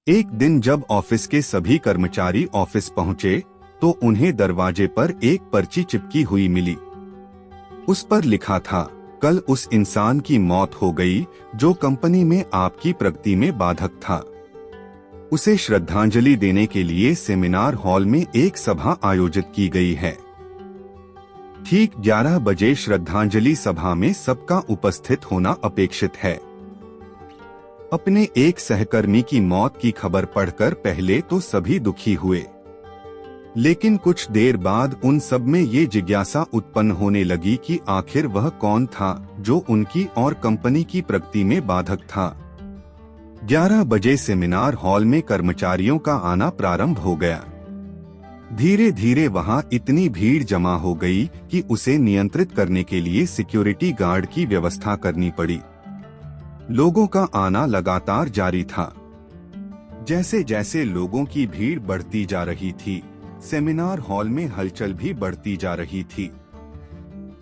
एक दिन जब ऑफिस के सभी कर्मचारी ऑफिस पहुंचे तो उन्हें दरवाजे पर एक पर्ची चिपकी हुई मिली। उस पर लिखा था, कल उस इंसान की मौत हो गई जो कंपनी में आपकी प्रगति में बाधक था। उसे श्रद्धांजलि देने के लिए सेमिनार हॉल में एक सभा आयोजित की गई है। ठीक 11 बजे श्रद्धांजलि सभा में सबका उपस्थित होना अपेक्षित है। अपने एक सहकर्मी की मौत की खबर पढ़कर पहले तो सभी दुखी हुए, लेकिन कुछ देर बाद उन सब में ये जिज्ञासा उत्पन्न होने लगी कि आखिर वह कौन था जो उनकी और कंपनी की प्रगति में बाधक था। 11 बजे सेमिनार हॉल में कर्मचारियों का आना प्रारंभ हो गया। धीरे धीरे वहां इतनी भीड़ जमा हो गई कि उसे नियंत्रित करने के लिए सिक्योरिटी गार्ड की व्यवस्था करनी पड़ी। लोगों का आना लगातार जारी था। जैसे जैसे लोगों की भीड़ बढ़ती जा रही थी, सेमिनार हॉल में हलचल भी बढ़ती जा रही थी।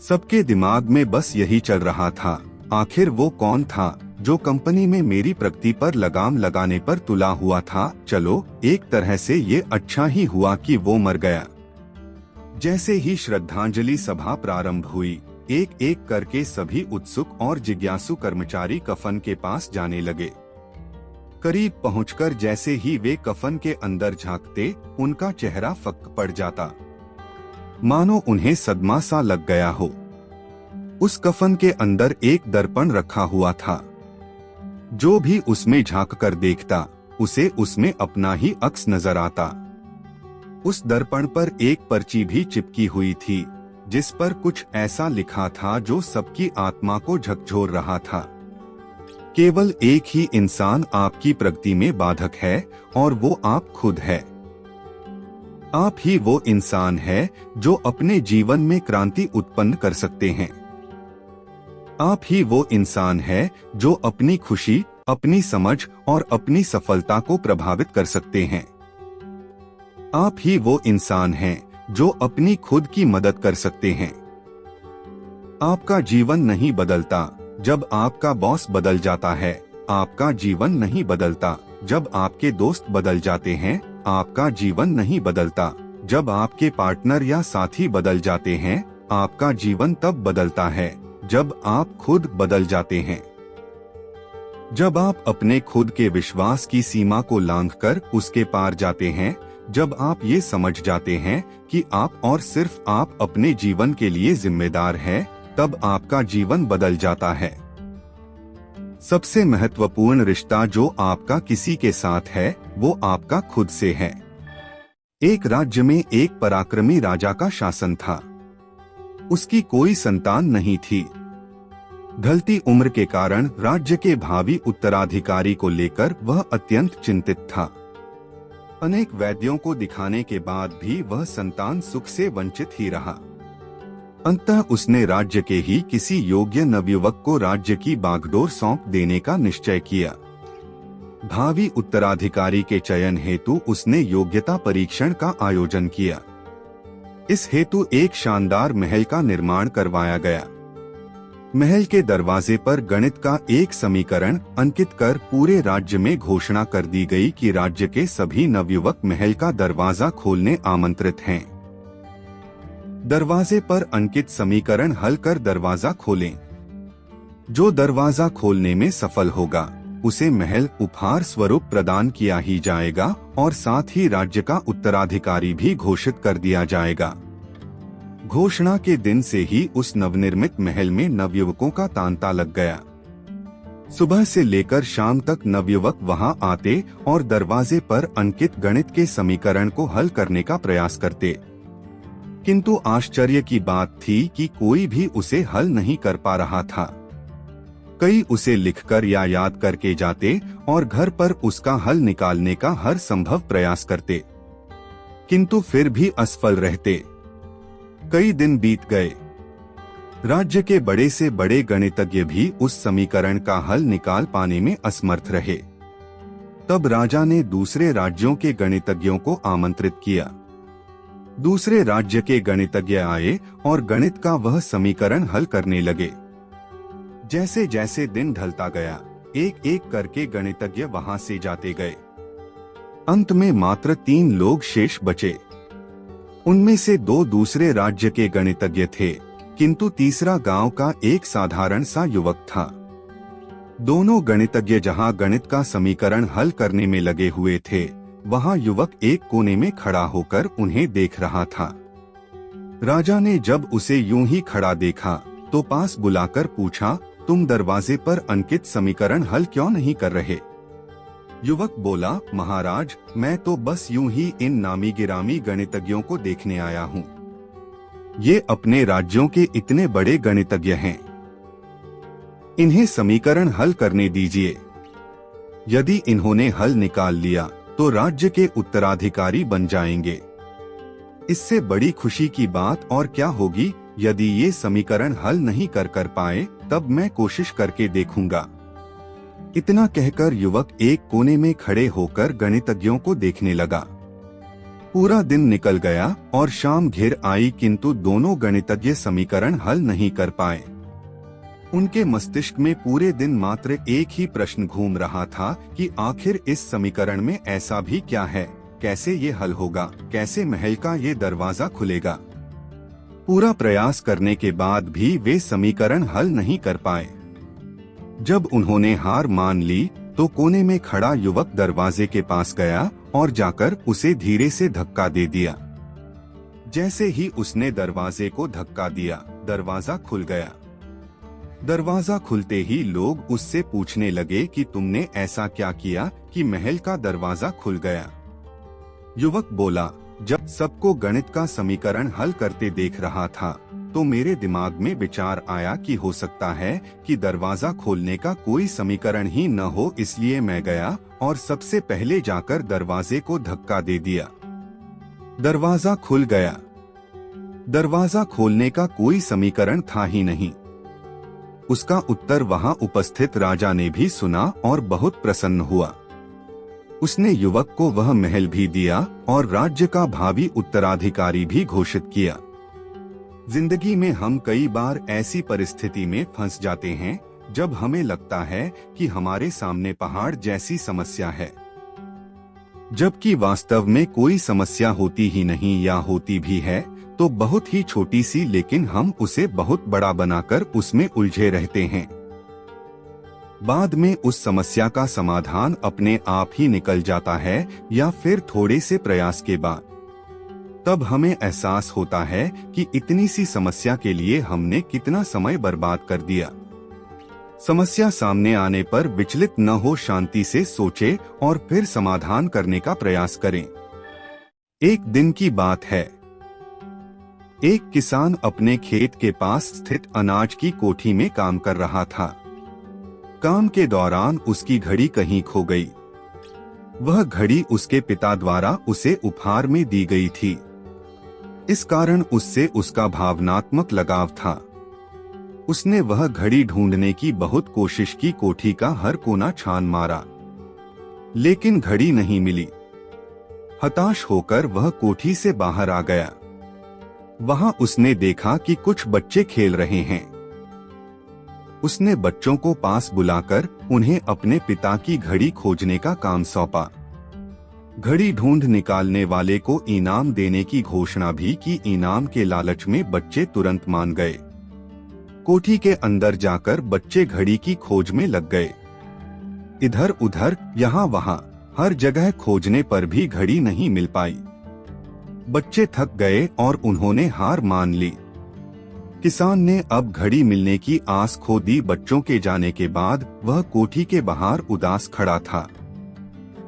सबके दिमाग में बस यही चल रहा था, आखिर वो कौन था जो कंपनी में मेरी प्रगति पर लगाम लगाने पर तुला हुआ था। चलो, एक तरह से ये अच्छा ही हुआ कि वो मर गया। जैसे ही श्रद्धांजलि सभा प्रारंभ हुई, एक एक करके सभी उत्सुक और जिज्ञासु कर्मचारी कफन के पास जाने लगे। करीब पहुंचकर जैसे ही वे कफन के अंदर झांकते, उनका चेहरा फक पड़ जाता, मानो उन्हें सदमा सा लग गया हो। उस कफन के अंदर एक दर्पण रखा हुआ था। जो भी उसमें झांक कर देखता, उसे उसमें अपना ही अक्स नजर आता। उस दर्पण पर एक पर्ची भी चिपकी हुई थी, जिस पर कुछ ऐसा लिखा था जो सबकी आत्मा को झकझोर रहा था। केवल एक ही इंसान आपकी प्रगति में बाधक है और वो आप खुद है। आप ही वो इंसान है जो अपने जीवन में क्रांति उत्पन्न कर सकते हैं। आप ही वो इंसान है जो अपनी खुशी, अपनी समझ और अपनी सफलता को प्रभावित कर सकते हैं। आप ही वो इंसान हैं जो अपनी खुद की मदद कर सकते हैं। आपका जीवन नहीं बदलता जब आपका बॉस बदल जाता है। आपका जीवन नहीं बदलता जब आपके दोस्त बदल जाते हैं। आपका जीवन नहीं बदलता जब आपके पार्टनर या साथी बदल जाते हैं। आपका जीवन तब बदलता है जब आप खुद बदल जाते हैं। जब आप अपने खुद के विश्वास की सीमा को लांघकर उसके पार जाते हैं, जब आप ये समझ जाते हैं कि आप और सिर्फ आप अपने जीवन के लिए जिम्मेदार हैं, तब आपका जीवन बदल जाता है। सबसे महत्वपूर्ण रिश्ता जो आपका किसी के साथ है, वो आपका खुद से है। एक राज्य में एक पराक्रमी राजा का शासन था। उसकी कोई संतान नहीं थी। ढलती उम्र के कारण राज्य के भावी उत्तराधिकारी को लेकर वह अत्यंत चिंतित था। अनेक वैद्यों को दिखाने के बाद भी वह संतान सुख से वंचित ही रहा। अंततः उसने राज्य के ही किसी योग्य नवयुवक को राज्य की बागडोर सौंप देने का निश्चय किया। भावी उत्तराधिकारी के चयन हेतु उसने योग्यता परीक्षण का आयोजन किया। इस हेतु एक शानदार महल का निर्माण करवाया गया। महल के दरवाजे पर गणित का एक समीकरण अंकित कर पूरे राज्य में घोषणा कर दी गई कि राज्य के सभी नवयुवक महल का दरवाजा खोलने आमंत्रित हैं। दरवाजे पर अंकित समीकरण हल कर दरवाजा खोलें। जो दरवाजा खोलने में सफल होगा, उसे महल उपहार स्वरूप प्रदान किया ही जाएगा और साथ ही राज्य का उत्तराधिकारी भी घोषित कर दिया जाएगा। घोषणा के दिन से ही उस नवनिर्मित महल में नवयुवकों का तांता लग गया। सुबह से लेकर शाम तक नवयुवक वहां आते और दरवाजे पर अंकित गणित के समीकरण को हल करने का प्रयास करते, किंतु आश्चर्य की बात थी कि कोई भी उसे हल नहीं कर पा रहा था। कई उसे लिखकर या याद करके जाते और घर पर उसका हल निकालने का हर संभव प्रयास करते, किंतु फिर भी असफल रहते। कई दिन बीत गए। राज्य के बड़े से बड़े गणितज्ञ भी उस समीकरण का हल निकाल पाने में असमर्थ रहे। तब राजा ने दूसरे राज्यों के गणितज्ञों को आमंत्रित किया। दूसरे राज्य के गणितज्ञ आए और गणित का वह समीकरण हल करने लगे। जैसे जैसे दिन ढलता गया, एक एक करके गणितज्ञ वहां से जाते गए। अंत में मात्र 3 लोग शेष बचे। उनमें से 2 दूसरे राज्य के गणितज्ञ थे, किंतु तीसरा गांव का एक साधारण सा युवक था। दोनों गणितज्ञ जहां गणित का समीकरण हल करने में लगे हुए थे, वहां युवक एक कोने में खड़ा होकर उन्हें देख रहा था। राजा ने जब उसे यूं ही खड़ा देखा तो पास बुलाकर पूछा, तुम दरवाजे पर अंकित समीकरण हल क्यों नहीं कर रहे? युवक बोला, महाराज, मैं तो बस यूं ही इन नामी गिरामी गणितज्ञों को देखने आया हूँ। ये अपने राज्यों के इतने बड़े गणितज्ञ हैं, इन्हें समीकरण हल करने दीजिए। यदि इन्होंने हल निकाल लिया तो राज्य के उत्तराधिकारी बन जाएंगे। इससे बड़ी खुशी की बात और क्या होगी? यदि ये समीकरण हल नहीं कर पाए तब मैं कोशिश करके देखूंगा। इतना कहकर युवक एक कोने में खड़े होकर गणितज्ञों को देखने लगा। पूरा दिन निकल गया और शाम घिर आई, किंतु दोनों गणितज्ञ समीकरण हल नहीं कर पाए। उनके मस्तिष्क में पूरे दिन मात्र एक ही प्रश्न घूम रहा था कि आखिर इस समीकरण में ऐसा भी क्या है, कैसे ये हल होगा, कैसे महल का ये दरवाजा खुलेगा। पूरा प्रयास करने के बाद भी वे समीकरण हल नहीं कर पाए। जब उन्होंने हार मान ली तो कोने में खड़ा युवक दरवाजे के पास गया और जाकर उसे धीरे से धक्का दे दिया। जैसे ही उसने दरवाजे को धक्का दिया, दरवाजा खुल गया। दरवाजा खुलते ही लोग उससे पूछने लगे कि तुमने ऐसा क्या किया कि महल का दरवाजा खुल गया? युवक बोला, जब सबको गणित का समीकरण हल करते देख रहा था तो मेरे दिमाग में विचार आया कि हो सकता है कि दरवाजा खोलने का कोई समीकरण ही न हो, इसलिए मैं गया और सबसे पहले जाकर दरवाजे को धक्का दे दिया। दरवाजा खुल गया। दरवाजा खोलने का कोई समीकरण था ही नहीं। उसका उत्तर वहां उपस्थित राजा ने भी सुना और बहुत प्रसन्न हुआ। उसने युवक को वह महल भी दिया और राज्य का भावी उत्तराधिकारी भी घोषित किया। जिंदगी में हम कई बार ऐसी परिस्थिति में फंस जाते हैं जब हमें लगता है कि हमारे सामने पहाड़ जैसी समस्या है, जबकि वास्तव में कोई समस्या होती ही नहीं, या होती भी है तो बहुत ही छोटी सी, लेकिन हम उसे बहुत बड़ा बनाकर उसमें उलझे रहते हैं। बाद में उस समस्या का समाधान अपने आप ही निकल जाता है, या फिर थोड़े से प्रयास के बाद। तब हमें एहसास होता है कि इतनी सी समस्या के लिए हमने कितना समय बर्बाद कर दिया। समस्या सामने आने पर विचलित न हो, शांति से सोचें और फिर समाधान करने का प्रयास करें। एक दिन की बात है। एक किसान अपने खेत के पास स्थित अनाज की कोठी में काम कर रहा था। काम के दौरान उसकी घड़ी कहीं खो गई। वह घड़ी उसके पिता द्वारा उसे उपहार में दी गई थी। इस कारण उससे उसका भावनात्मक लगाव था। उसने वह घड़ी ढूंढने की बहुत कोशिश की, कोठी का हर कोना छान मारा, लेकिन घड़ी नहीं मिली। हताश होकर वह कोठी से बाहर आ गया। वहां उसने देखा कि कुछ बच्चे खेल रहे हैं। उसने बच्चों को पास बुलाकर उन्हें अपने पिता की घड़ी खोजने का काम सौंपा। घड़ी ढूंढ निकालने वाले को इनाम देने की घोषणा भी की। इनाम के लालच में बच्चे तुरंत मान गए। कोठी के अंदर जाकर बच्चे घड़ी की खोज में लग गए। इधर उधर, यहाँ वहाँ, हर जगह खोजने पर भी घड़ी नहीं मिल पाई। बच्चे थक गए और उन्होंने हार मान ली। किसान ने अब घड़ी मिलने की आस खो दी। बच्चों के जाने के बाद वह कोठी के बाहर उदास खड़ा था।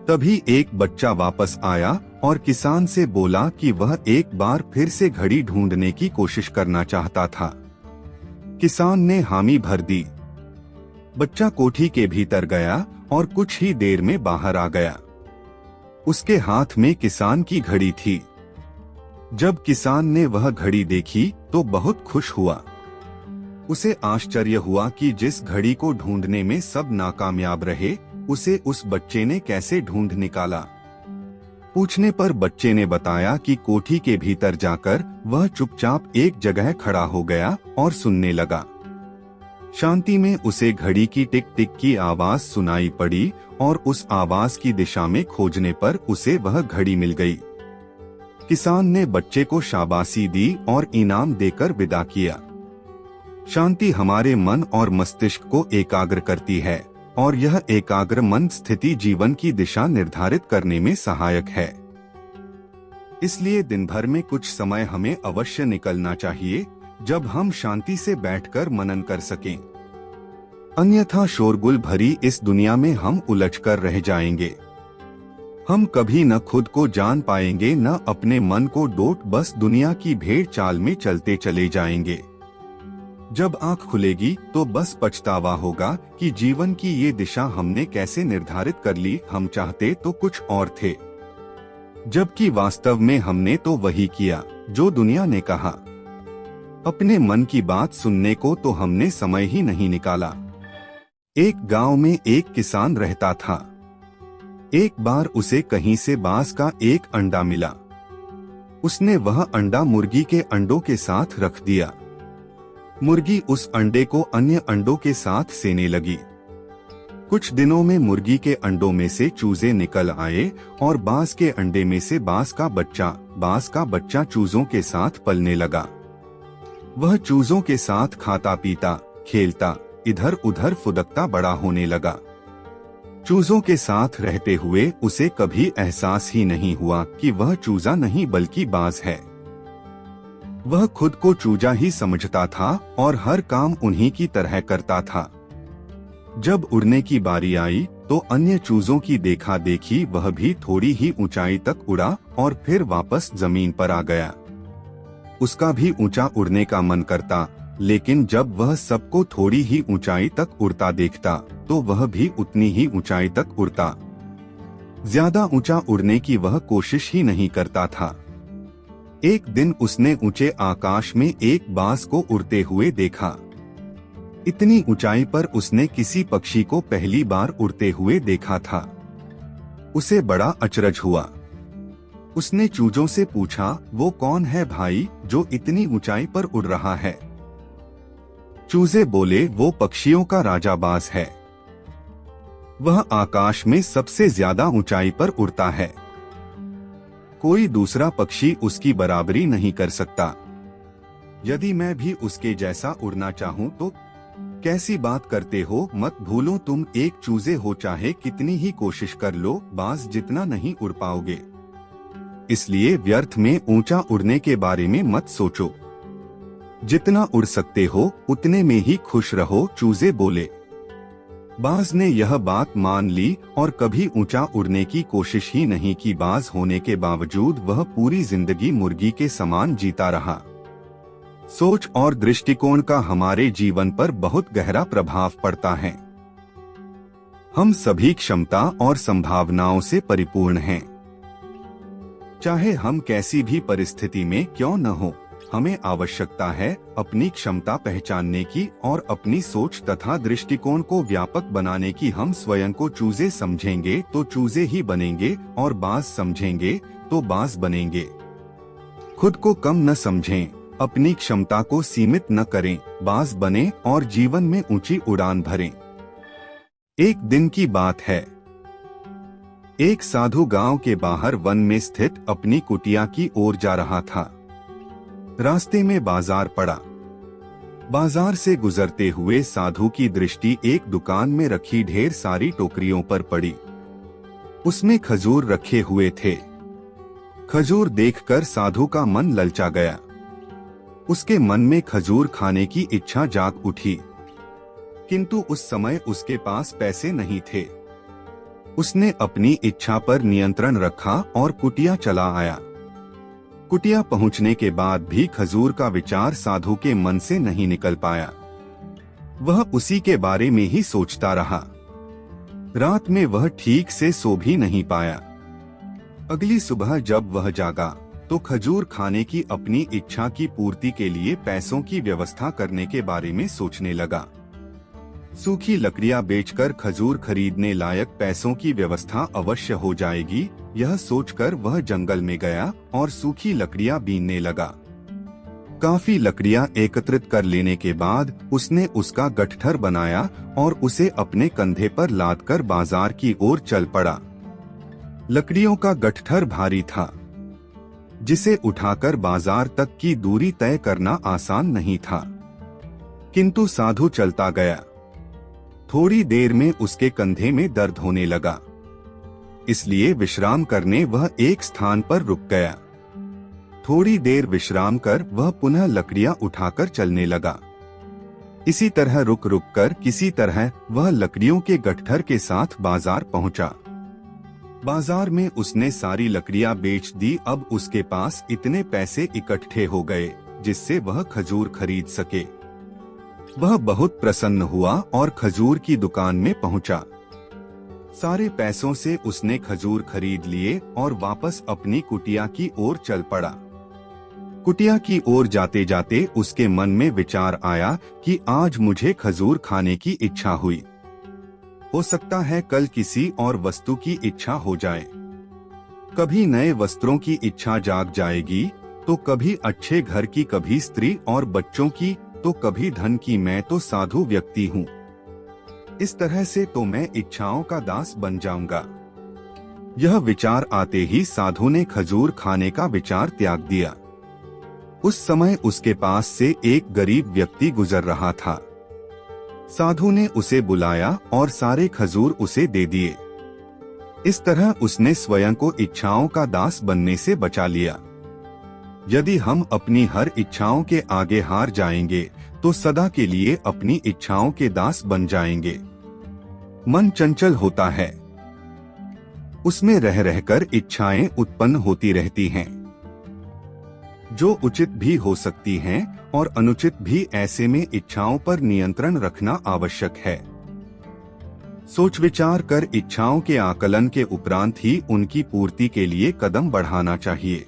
तभी एक बच्चा वापस आया और किसान से बोला कि वह एक बार फिर से घड़ी ढूंढने की कोशिश करना चाहता था। किसान ने हामी भर दी। बच्चा कोठी के भीतर गया और कुछ ही देर में बाहर आ गया। उसके हाथ में किसान की घड़ी थी। जब किसान ने वह घड़ी देखी तो बहुत खुश हुआ। उसे आश्चर्य हुआ कि जिस घड़ी को ढूंढने में सब नाकामयाब रहे, उसे उस बच्चे ने कैसे ढूंढ निकाला। पूछने पर बच्चे ने बताया कि कोठी के भीतर जाकर वह चुपचाप एक जगह खड़ा हो गया और सुनने लगा। शांति में उसे घड़ी की टिक टिक की आवाज सुनाई पड़ी और उस आवाज की दिशा में खोजने पर उसे वह घड़ी मिल गई। किसान ने बच्चे को शाबाशी दी और इनाम देकर विदा किया। शांति हमारे मन और मस्तिष्क को एकाग्र करती है और यह एकाग्र मन स्थिति जीवन की दिशा निर्धारित करने में सहायक है। इसलिए दिन भर में कुछ समय हमें अवश्य निकलना चाहिए जब हम शांति से बैठकर मनन कर सकें। अन्यथा शोरगुल भरी इस दुनिया में हम उलझकर रह जाएंगे। हम कभी न खुद को जान पाएंगे न अपने मन को डोट, बस दुनिया की भेड़ चाल में चलते चले जाएंगे। जब आंख खुलेगी तो बस पछतावा होगा कि जीवन की ये दिशा हमने कैसे निर्धारित कर ली। हम चाहते तो कुछ और थे, जबकि वास्तव में हमने तो वही किया जो दुनिया ने कहा। अपने मन की बात सुनने को तो हमने समय ही नहीं निकाला। एक गांव में एक किसान रहता था। एक बार उसे कहीं से बांस का एक अंडा मिला। उसने वह अंडा मुर्गी के अंडों के साथ रख दिया। मुर्गी उस अंडे को अन्य अंडों के साथ सेने लगी। कुछ दिनों में मुर्गी के अंडों में से चूजे निकल आए और बांस के अंडे में से बांस का बच्चा चूजों के साथ पलने लगा। वह चूजों के साथ खाता पीता खेलता इधर उधर फुदकता बड़ा होने लगा। चूजों के साथ रहते हुए उसे कभी एहसास ही नहीं हुआ कि वह चूजा नहीं बल्कि बाज है। वह खुद को चूजा ही समझता था और हर काम उन्हीं की तरह करता था। जब उड़ने की बारी आई तो अन्य चूजों की देखा देखी वह भी थोड़ी ही ऊंचाई तक उड़ा और फिर वापस जमीन पर आ गया। उसका भी ऊंचा उड़ने का मन करता, लेकिन जब वह सबको थोड़ी ही ऊंचाई तक उड़ता देखता तो वह भी उतनी ही ऊंचाई तक उड़ता। ज्यादा ऊंचा उड़ने की वह कोशिश ही नहीं करता था। एक दिन उसने ऊंचे आकाश में एक बाज को उड़ते हुए देखा। इतनी ऊंचाई पर उसने किसी पक्षी को पहली बार उड़ते हुए देखा था। उसे बड़ा अचरज हुआ। उसने चूजों से पूछा, वो कौन है भाई जो इतनी ऊंचाई पर उड़ रहा है? चूजे बोले, वो पक्षियों का राजा बाज है। वह आकाश में सबसे ज्यादा ऊंचाई पर उड़ता है। कोई दूसरा पक्षी उसकी बराबरी नहीं कर सकता। यदि मैं भी उसके जैसा उड़ना चाहूं तो कैसी बात करते हो? मत भूलो तुम एक चूजे हो, चाहे कितनी ही कोशिश कर लो बाज जितना नहीं उड़ पाओगे। इसलिए व्यर्थ में ऊंचा उड़ने के बारे में मत सोचो। जितना उड़ सकते हो उतने में ही खुश रहो, चूजे बोले। बाज ने यह बात मान ली और कभी ऊंचा उड़ने की कोशिश ही नहीं की। बाज होने के बावजूद वह पूरी जिंदगी मुर्गी के समान जीता रहा। सोच और दृष्टिकोण का हमारे जीवन पर बहुत गहरा प्रभाव पड़ता है। हम सभी क्षमता और संभावनाओं से परिपूर्ण हैं। चाहे हम कैसी भी परिस्थिति में क्यों न हो, हमें आवश्यकता है अपनी क्षमता पहचानने की और अपनी सोच तथा दृष्टिकोण को व्यापक बनाने की। हम स्वयं को चूजे समझेंगे तो चूजे ही बनेंगे और बाज समझेंगे तो बाज बनेंगे। खुद को कम न समझें, अपनी क्षमता को सीमित न करें, बाज बने और जीवन में ऊंची उड़ान भरें। एक दिन की बात है। एक साधु गांव के बाहर वन में स्थित अपनी कुटिया की ओर जा रहा था। रास्ते में बाजार पड़ा। बाजार से गुजरते हुए साधु की दृष्टि एक दुकान में रखी ढेर सारी टोकरियों पर पड़ी। उसमें खजूर रखे हुए थे। खजूर देखकर साधु का मन ललचा गया। उसके मन में खजूर खाने की इच्छा जाग उठी, किंतु उस समय उसके पास पैसे नहीं थे। उसने अपनी इच्छा पर नियंत्रण रखा और कुटिया चला आया। कुटिया पहुंचने के बाद भी खजूर का विचार साधु के मन से नहीं निकल पाया। वह उसी के बारे में ही सोचता रहा। रात में वह ठीक से सो भी नहीं पाया। अगली सुबह जब वह जागा तो खजूर खाने की अपनी इच्छा की पूर्ति के लिए पैसों की व्यवस्था करने के बारे में सोचने लगा। सूखी लकड़ियां बेचकर खजूर खरीदने लायक पैसों की व्यवस्था अवश्य हो जाएगी, यह सोचकर वह जंगल में गया और सूखी लकड़ियां बीनने लगा। काफी लकड़ियां एकत्रित कर लेने के बाद उसने उसका गठठर बनाया और उसे अपने कंधे पर लादकर बाजार की ओर चल पड़ा। लकड़ियों का गठठर भारी था, जिसे उठाकर बाजार तक की दूरी तय करना आसान नहीं था, किंतु साधु चलता गया। थोड़ी देर में उसके कंधे में दर्द होने लगा, इसलिए विश्राम करने वह एक स्थान पर रुक गया। थोड़ी देर विश्राम कर वह पुनः लकड़ियां उठाकर चलने लगा। इसी तरह रुक रुक कर किसी तरह वह लकड़ियों के गठठर के साथ बाजार पहुंचा। बाजार में उसने सारी लकड़ियां बेच दी। अब उसके पास इतने पैसे इकट्ठे हो गए जिससे वह खजूर खरीद सके। वह बहुत प्रसन्न हुआ और खजूर की दुकान में पहुंचा। सारे पैसों से उसने खजूर खरीद लिए और वापस अपनी कुटिया की ओर चल पड़ा। कुटिया की ओर जाते जाते उसके मन में विचार आया कि आज मुझे खजूर खाने की इच्छा हुई। हो सकता है कल किसी और वस्तु की इच्छा हो जाए। कभी नए वस्त्रों की इच्छा जाग जाएगी, तो कभी अच्छे घर की, कभी स्त्री और बच्चों की, तो कभी धन की। मैं तो साधु व्यक्ति हूँ, इस तरह से तो मैं इच्छाओं का दास बन जाऊंगा। यह विचार आते ही साधु ने खजूर खाने का विचार त्याग दिया। उस समय उसके पास से एक गरीब व्यक्ति गुजर रहा था। साधु ने उसे बुलाया और सारे खजूर उसे दे दिए। इस तरह उसने स्वयं को इच्छाओं का दास बनने से बचा लिया। यदि हम अपनी हर इच्छाओं के आगे हार जाएंगे तो सदा के लिए अपनी इच्छाओं के दास बन जाएंगे। मन चंचल होता है, उसमें रह रहकर इच्छाएं उत्पन्न होती रहती हैं, जो उचित भी हो सकती हैं और अनुचित भी। ऐसे में इच्छाओं पर नियंत्रण रखना आवश्यक है। सोच विचार कर इच्छाओं के आकलन के उपरांत ही उनकी पूर्ति के लिए कदम बढ़ाना चाहिए,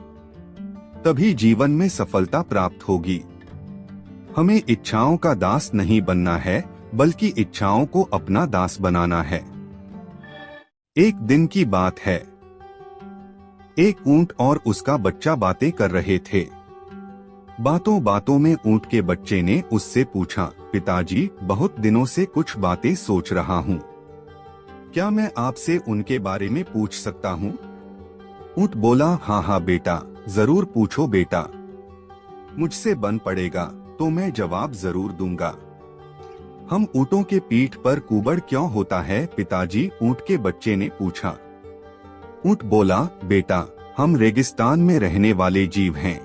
तभी जीवन में सफलता प्राप्त होगी। हमें इच्छाओं का दास नहीं बनना है, बल्कि इच्छाओं को अपना दास बनाना है। एक दिन की बात है, एक ऊंट और उसका बच्चा बातें कर रहे थे। बातों बातों में ऊंट के बच्चे ने उससे पूछा, पिताजी, बहुत दिनों से कुछ बातें सोच रहा हूँ, क्या मैं आपसे उनके बारे में पूछ सकता हूँ? ऊंट बोला, हाँ हाँ बेटा, जरूर पूछो बेटा, मुझसे बन पड़ेगा तो मैं जवाब जरूर दूंगा। हम ऊंटों के पीठ पर कुबड़ क्यों होता है पिताजी? ऊंट के बच्चे ने पूछा। ऊंट बोला, बेटा, हम रेगिस्तान में रहने वाले जीव हैं।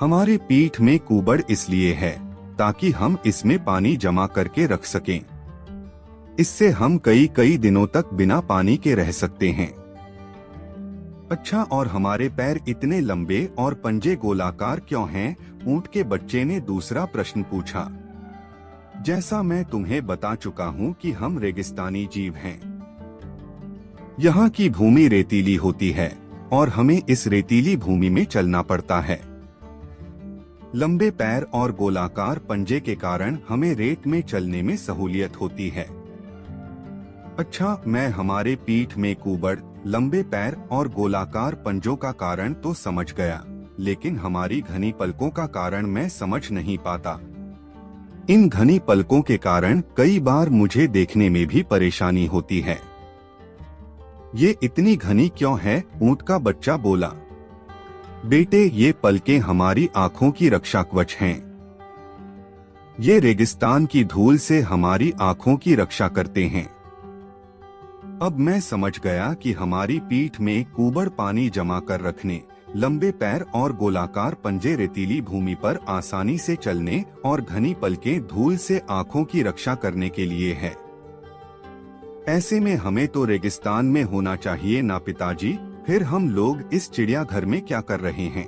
हमारे पीठ में कुबड़ इसलिए है ताकि हम इसमें पानी जमा करके रख सकें। इससे हम कई कई दिनों तक बिना पानी के रह सकते हैं। अच्छा, और हमारे पैर इतने लंबे और पंजे गोलाकार क्यों हैं? ऊंट के बच्चे ने दूसरा प्रश्न पूछा। जैसा मैं तुम्हें बता चुका हूँ कि हम रेगिस्तानी जीव हैं। यहाँ की भूमि रेतीली होती है और हमें इस रेतीली भूमि में चलना पड़ता है। लंबे पैर और गोलाकार पंजे के कारण हमें रेत में चलने में सहूलियत होती है। अच्छा, मैं हमारे पीठ में कुबड़, लंबे पैर और गोलाकार पंजों का कारण तो समझ गया, लेकिन हमारी घनी पलकों का कारण मैं समझ नहीं पाता। इन घनी पलकों के कारण कई बार मुझे देखने में भी परेशानी होती है। ये इतनी घनी क्यों है? ऊंट का बच्चा बोला। बेटे, ये पलकें हमारी आंखों की रक्षा कवच हैं। ये रेगिस्तान की धूल से हमारी आंखों की रक्षा करते हैं। अब मैं समझ गया कि हमारी पीठ में कुबड़ पानी जमा कर रखने, लंबे पैर और गोलाकार पंजे रेतीली भूमि पर आसानी से चलने और घनी पलकें धूल से आंखों की रक्षा करने के लिए है। ऐसे में हमें तो रेगिस्तान में होना चाहिए ना पिताजी? फिर हम लोग इस चिड़ियाघर में क्या कर रहे हैं?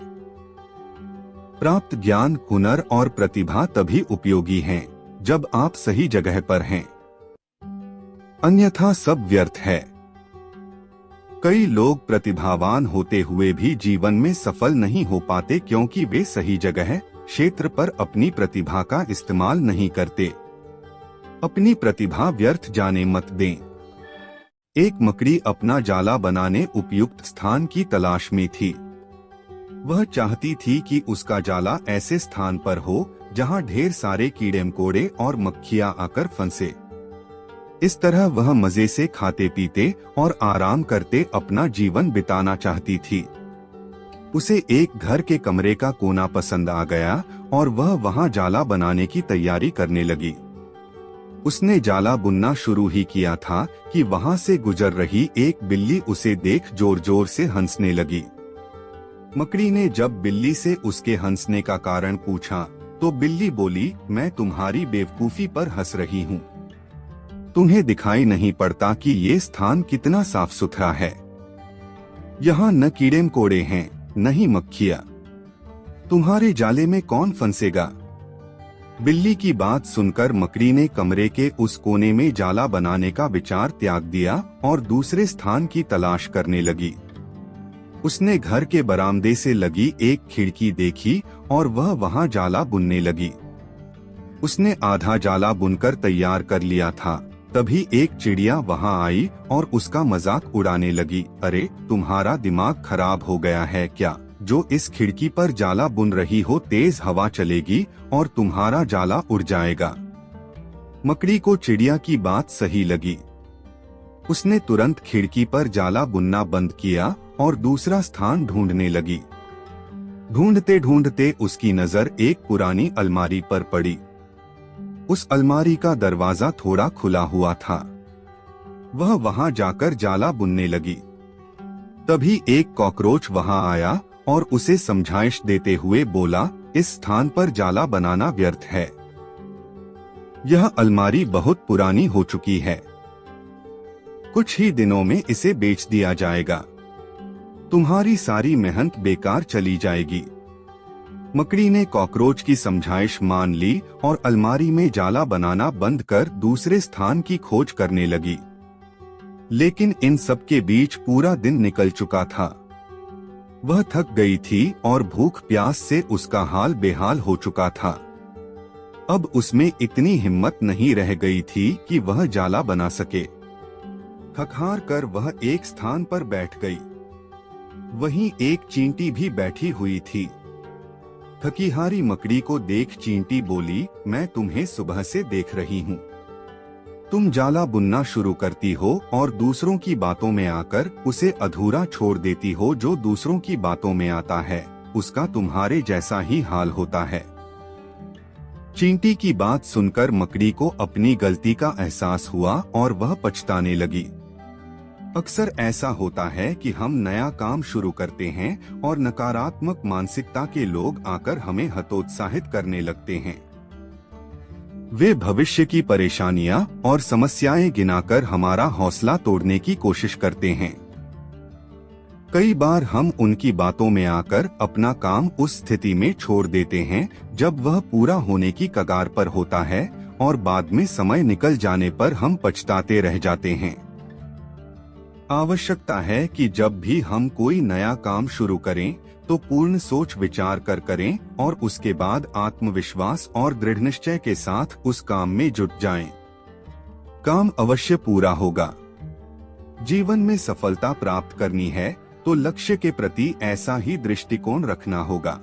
प्राप्त ज्ञान, हुनर और प्रतिभा तभी उपयोगी हैं जब आप सही जगह पर हैं, अन्यथा सब व्यर्थ है। कई लोग प्रतिभावान होते हुए भी जीवन में सफल नहीं हो पाते क्योंकि वे सही जगह, क्षेत्र पर अपनी प्रतिभा का इस्तेमाल नहीं करते। अपनी प्रतिभा व्यर्थ जाने मत दें। एक मकड़ी अपना जाला बनाने उपयुक्त स्थान की तलाश में थी। वह चाहती थी कि उसका जाला ऐसे स्थान पर हो जहां ढेर सारे कीड़े मकोड़े और मक्खियां आकर फंसे। इस तरह वह मजे से खाते पीते और आराम करते अपना जीवन बिताना चाहती थी। उसे एक घर के कमरे का कोना पसंद आ गया और वह वहां जाला बनाने की तैयारी करने लगी। उसने जाला बुनना शुरू ही किया था कि वहां से गुजर रही एक बिल्ली उसे देख जोर जोर से हंसने लगी। मकड़ी ने जब बिल्ली से उसके हंसने का कारण पूछा तो बिल्ली बोली, मैं तुम्हारी बेवकूफी पर हंस रही हूँ। तुम्हें दिखाई नहीं पड़ता कि ये स्थान कितना साफ सुथरा है? यहाँ न कीड़े मकोड़े हैं, न ही मक्खियाँ। तुम्हारे जाले में कौन फंसेगा? बिल्ली की बात सुनकर मकड़ी ने कमरे के उस कोने में जाला बनाने का विचार त्याग दिया और दूसरे स्थान की तलाश करने लगी। उसने घर के बरामदे से लगी एक खिड़की देखी और वह वहां जाला बुनने लगी। उसने आधा जाला बुनकर तैयार कर लिया था, तभी एक चिड़िया वहां आई और उसका मजाक उड़ाने लगी। अरे, तुम्हारा दिमाग खराब हो गया है क्या? जो इस खिड़की पर जाला बुन रही हो, तेज हवा चलेगी और तुम्हारा जाला उड़ जाएगा। मकड़ी को चिड़िया की बात सही लगी। उसने तुरंत खिड़की पर जाला बुनना बंद किया और दूसरा स्थान ढूंढने लगी। ढूंढते ढूंढते उसकी नजर एक पुरानी अलमारी पर पड़ी। उस अलमारी का दरवाजा थोड़ा खुला हुआ था। वह वहां जाकर जाला बुनने लगी। तभी एक कॉकरोच वहां आया और उसे समझाइश देते हुए बोला, इस स्थान पर जाला बनाना व्यर्थ है। यह अलमारी बहुत पुरानी हो चुकी है। कुछ ही दिनों में इसे बेच दिया जाएगा। तुम्हारी सारी मेहनत बेकार चली जाएगी। मकड़ी ने कॉकरोच की समझाइश मान ली और अलमारी में जाला बनाना बंद कर दूसरे स्थान की खोज करने लगी। लेकिन इन सब के बीच पूरा दिन निकल चुका था। वह थक गई थी और भूख प्यास से उसका हाल बेहाल हो चुका था। अब उसमें इतनी हिम्मत नहीं रह गई थी कि वह जाला बना सके। थक-हार कर वह एक स्थान पर बैठ गई। वहीं एक चींटी भी बैठी हुई थी। थकीहारी मकड़ी को देख चींटी बोली, मैं तुम्हें सुबह से देख रही हूँ। तुम जाला बुनना शुरू करती हो और दूसरों की बातों में आकर उसे अधूरा छोड़ देती हो। जो दूसरों की बातों में आता है उसका तुम्हारे जैसा ही हाल होता है। चींटी की बात सुनकर मकड़ी को अपनी गलती का एहसास हुआ और वह पछताने लगी। अक्सर ऐसा होता है कि हम नया काम शुरू करते हैं और नकारात्मक मानसिकता के लोग आकर हमें हतोत्साहित करने लगते हैं। वे भविष्य की परेशानियां और समस्याएं गिनाकर हमारा हौसला तोड़ने की कोशिश करते हैं। कई बार हम उनकी बातों में आकर अपना काम उस स्थिति में छोड़ देते हैं जब वह पूरा होने की कगार पर होता है और बाद में समय निकल जाने पर हम पछताते रह जाते हैं। आवश्यकता है कि जब भी हम कोई नया काम शुरू करें तो पूर्ण सोच विचार कर करें और उसके बाद आत्मविश्वास और दृढ़ निश्चय के साथ उस काम में जुट जाएं। काम अवश्य पूरा होगा। जीवन में सफलता प्राप्त करनी है तो लक्ष्य के प्रति ऐसा ही दृष्टिकोण रखना होगा।